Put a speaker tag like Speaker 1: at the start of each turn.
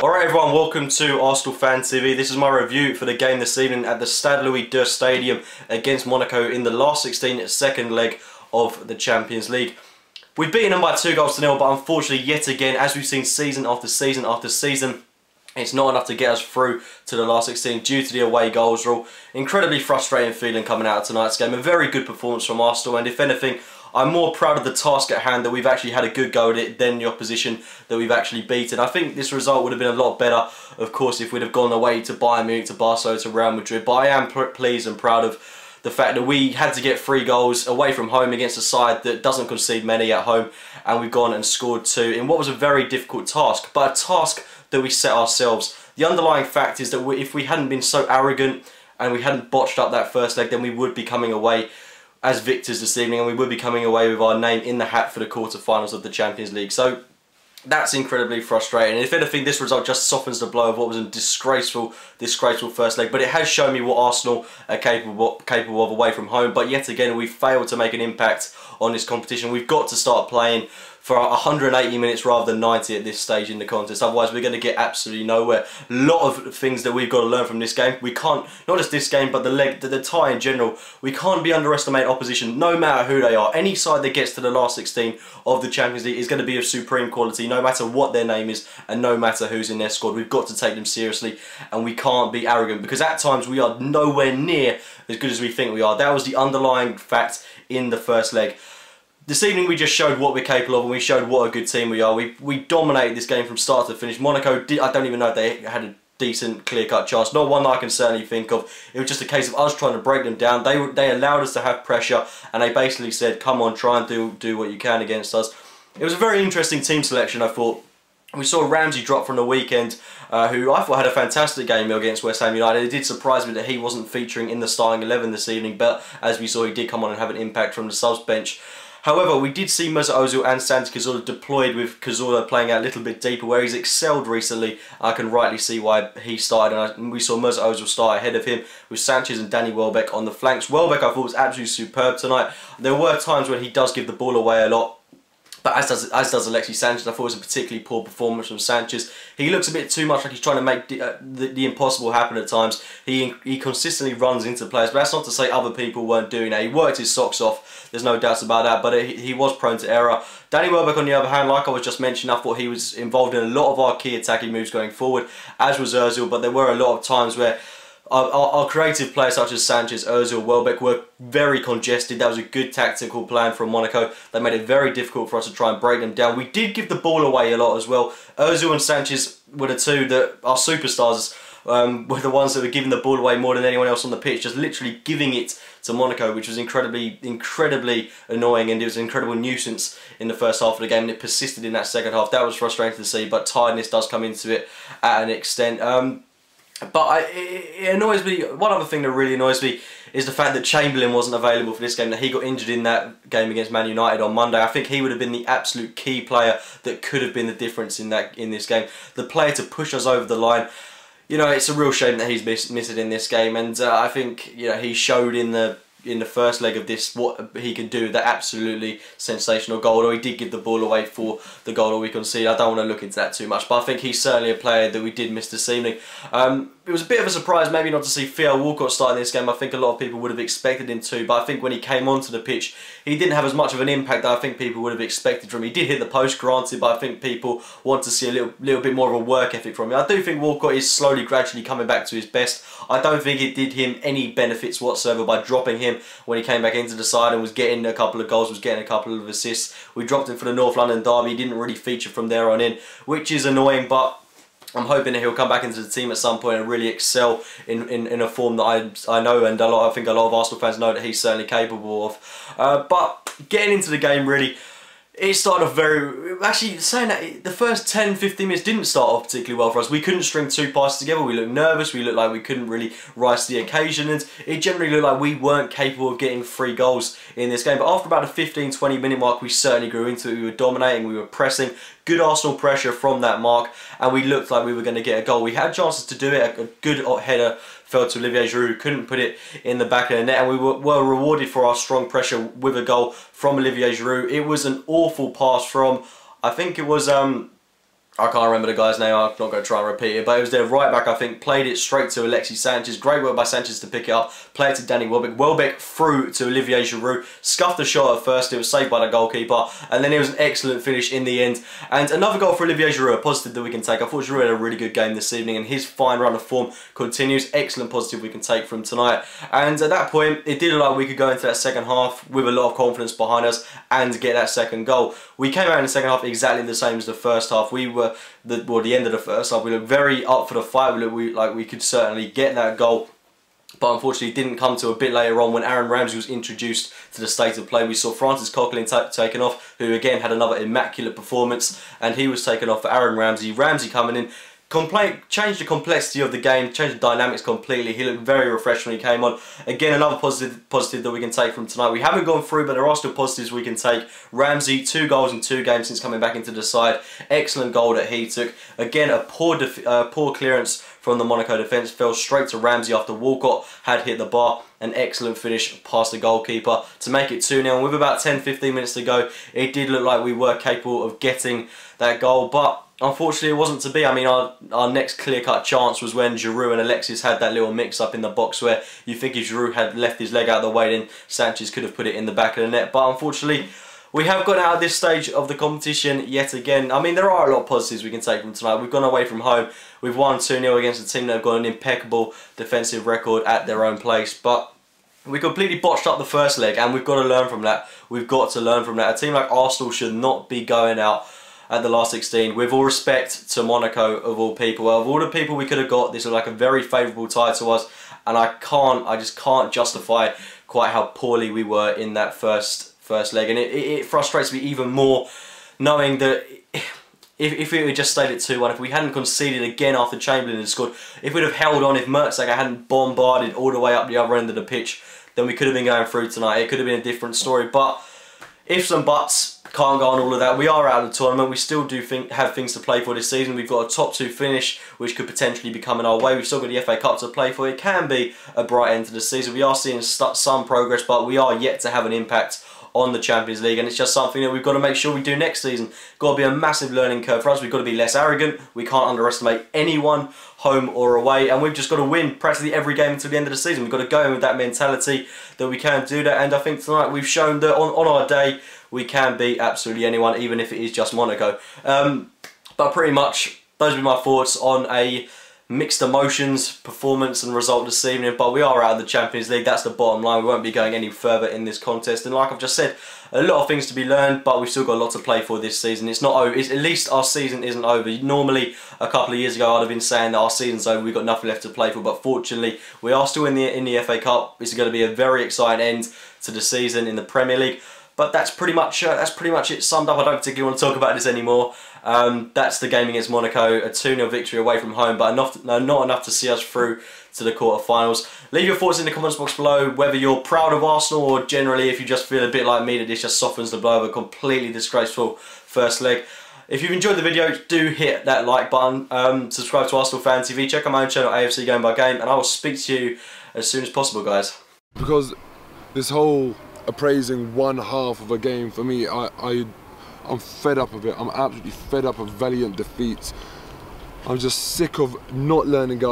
Speaker 1: Alright everyone, welcome to Arsenal Fan TV. This is my review for the game this evening at the Stade Louis II Stadium against Monaco in the last 16, second leg of the Champions League. We've beaten them by 2-0, but unfortunately yet again, as we've seen season after season after season, it's not enough to get us through to the last 16 due to the away goals rule. Incredibly frustrating feeling coming out of tonight's game. A very good performance from Arsenal, and if anything, I'm more proud of the task at hand, that we've actually had a good go at it, than the opposition that we've actually beaten. I think this result would have been a lot better, of course, if we'd have gone away to Bayern Munich, to Barcelona, to Real Madrid. But I am pleased and proud of the fact that we had to get 3 goals away from home against a side that doesn't concede many at home, and we've gone and scored 2 in what was a very difficult task, but a task that we set ourselves. The underlying fact is that if we hadn't been so arrogant and we hadn't botched up that first leg, then we would be coming away as victors this evening, and we would be coming away with our name in the hat for the quarter-finals of the Champions League. So that's incredibly frustrating. And if anything, this result just softens the blow of what was a disgraceful first leg. But it has shown me what Arsenal are capable of away from home. But yet again, we've failed to make an impact on this competition. We've got to start playing for 180 minutes rather than 90 at this stage in the contest. Otherwise, we're going to get absolutely nowhere. A lot of things that we've got to learn from this game. We can't, not just this game, but the tie in general. We can't be underestimate opposition, no matter who they are. Any side that gets to the last 16 of the Champions League is going to be of supreme quality, no matter what their name is and no matter who's in their squad. We've got to take them seriously, and we can't be arrogant, because at times we are nowhere near as good as we think we are. That was the underlying fact in the first leg. This evening we just showed what we're capable of, and we showed what a good team we are. We dominated this game from start to finish. Monaco, I don't even know if they had a decent clear-cut chance. Not one that I can certainly think of. It was just a case of us trying to break them down. They allowed us to have pressure, and they basically said, come on, try and do what you can against us. It was a very interesting team selection, I thought. We saw Ramsey drop from the weekend, who I thought had a fantastic game against West Ham United. It did surprise me that he wasn't featuring in the starting 11 this evening, but as we saw, he did come on and have an impact from the subs bench. However, we did see Mesut Ozil and Santi Cazorla deployed, with Cazorla playing out a little bit deeper, where he's excelled recently. I can rightly see why he started, and we saw Mesut Ozil start ahead of him, with Sanchez and Danny Welbeck on the flanks. Welbeck, I thought, was absolutely superb tonight. There were times when he does give the ball away a lot, but as does Alexis Sanchez. I thought it was a particularly poor performance from Sanchez. He looks a bit too much like he's trying to make the impossible happen at times. He consistently runs into players, but that's not to say other people weren't doing that. He worked his socks off, there's no doubts about that, but he was prone to error. Danny Welbeck, on the other hand, like I was just mentioning, I thought he was involved in a lot of our key attacking moves going forward, as was Ozil, but there were a lot of times where our creative players such as Sanchez, Ozil, Welbeck were very congested. That was a good tactical plan from Monaco. They made it very difficult for us to try and break them down. We did give the ball away a lot as well. Ozil and Sanchez were the two that our superstars were the ones that were giving the ball away more than anyone else on the pitch, just literally giving it to Monaco, which was incredibly annoying, and it was an incredible nuisance in the first half of the game, and it persisted in that second half. That was frustrating to see, but tiredness does come into it at an extent. But it annoys me. One other thing that really annoys me is the fact that Chamberlain wasn't available for this game, that he got injured in that game against Man United on Monday. I think he would have been the absolute key player that could have been the difference in this game. The player to push us over the line. You know, it's a real shame that he's missing in this game, and I think, you know, he showed in the first leg of this what he can do, the absolutely sensational goal. Although he did give the ball away for the goal that we conceded. I don't want to look into that too much, but I think he's certainly a player that we did miss this evening. It was a bit of a surprise maybe not to see Theo Walcott starting this game. I think a lot of people would have expected him to, but I think when he came onto the pitch, he didn't have as much of an impact that I think people would have expected from him. He did hit the post, granted, but I think people want to see a little bit more of a work ethic from him. I do think Walcott is slowly, gradually coming back to his best. I don't think it did him any benefits whatsoever by dropping him when he came back into the side and was getting a couple of goals, was getting a couple of assists. We dropped him for the North London derby. He didn't really feature from there on in, which is annoying, but I'm hoping that he'll come back into the team at some point and really excel in a form that I know, and I think a lot of Arsenal fans know that he's certainly capable of. But getting into the game, really, it started off very... Actually, saying that, the first 10-15 minutes didn't start off particularly well for us. We couldn't string 2 passes together. We looked nervous. We looked like we couldn't really rise to the occasion. And it generally looked like we weren't capable of getting 3 goals in this game. But after about the 15-20 minute mark, we certainly grew into it. We were dominating. We were pressing. Good Arsenal pressure from that mark. And we looked like we were going to get a goal. We had chances to do it. A good header fell to Olivier Giroud, who couldn't put it in the back of the net, and we were rewarded for our strong pressure with a goal from Olivier Giroud. It was an awful pass from, I think it was I can't remember the guy's name, I'm not going to try and repeat it, but it was their right back, I think, played it straight to Alexis Sanchez. Great work by Sanchez to pick it up, play it to Danny Welbeck. Welbeck through to Olivier Giroud, scuffed the shot at first, it was saved by the goalkeeper, and then it was an excellent finish in the end. And another goal for Olivier Giroud, a positive that we can take. I thought Giroud had a really good game this evening, and his fine run of form continues. Excellent positive we can take from tonight. And at that point, it did look like we could go into that second half with a lot of confidence behind us and get that second goal. We came out in the second half exactly the same as the first half. We were, the end of the first half, we looked very up for the fight. We looked like we could certainly get that goal. But unfortunately, it didn't come to a bit later on when Aaron Ramsey was introduced to the state of play. We saw Francis Coquelin taken off, who again had another immaculate performance, and he was taken off for Aaron Ramsey. Ramsey coming in, changed the complexity of the game, changed the dynamics completely. He looked very refreshed when he came on. Again, another positive that we can take from tonight. We haven't gone through, but there are still positives we can take. Ramsey, 2 goals in 2 games since coming back into the side. Excellent goal that he took. Again, a poor clearance from the Monaco defence. Fell straight to Ramsey after Walcott had hit the bar. An excellent finish past the goalkeeper to make it 2-0. And with about 10-15 minutes to go, it did look like we were capable of getting that goal, but unfortunately it wasn't to be. I mean, our next clear-cut chance was when Giroud and Alexis had that little mix-up in the box where you think if Giroud had left his leg out of the way, then Sanchez could have put it in the back of the net. But unfortunately, we have gone out of this stage of the competition yet again. I mean, there are a lot of positives we can take from tonight. We've gone away from home. We've won 2-0 against a team that have got an impeccable defensive record at their own place. But we completely botched up the first leg, and we've got to learn from that. We've got to learn from that. A team like Arsenal should not be going out at the last 16. With all respect to Monaco, of all people, of all the people we could have got, this was like a very favourable tie to us, and I just can't justify quite how poorly we were in that first leg, and it frustrates me even more knowing that if we had just stayed at 2-1, if we hadn't conceded again after Chamberlain had scored, if we'd have held on, if Mertesacker hadn't bombarded all the way up the other end of the pitch, then we could have been going through tonight. It could have been a different story. But ifs and buts, can't go on all of that. We are out of the tournament. We still do have things to play for this season. We've got a top 2 finish, which could potentially be coming our way. We've still got the FA Cup to play for. It can be a bright end to the season. We are seeing some progress, but we are yet to have an impact on the Champions League, and it's just something that we've got to make sure we do next season. Got to be a massive learning curve for us. We've got to be less arrogant. We can't underestimate anyone, home or away, and we've just got to win practically every game until the end of the season. We've got to go in with that mentality that we can do that, and I think tonight we've shown that on our day we can beat absolutely anyone, even if it is just Monaco. But pretty much those are my thoughts on a mixed emotions, performance and result this evening. But we are out of the Champions League, that's the bottom line. We won't be going any further in this contest, and like I've just said, a lot of things to be learned, but we've still got a lot to play for this season. It's not over. At least our season isn't over. Normally, a couple of years ago, I'd have been saying that our season's over, we've got nothing left to play for, but fortunately, we are still in the FA Cup. It's going to be a very exciting end to the season in the Premier League. But that's pretty much it summed up. I don't particularly want to talk about this anymore. That's the game against Monaco, a 2-0 victory away from home, but not enough to see us through to the quarterfinals. Leave your thoughts in the comments box below, whether you're proud of Arsenal or generally if you just feel a bit like me that this just softens the blow of a completely disgraceful first leg. If you've enjoyed the video, do hit that like button, subscribe to Arsenal Fan TV, check out my own channel AFC Game by Game, and I will speak to you as soon as possible, guys.
Speaker 2: Because this whole appraising one half of a game, for me, I'm fed up of it. I'm absolutely fed up of valiant defeats. I'm just sick of not learning, guys.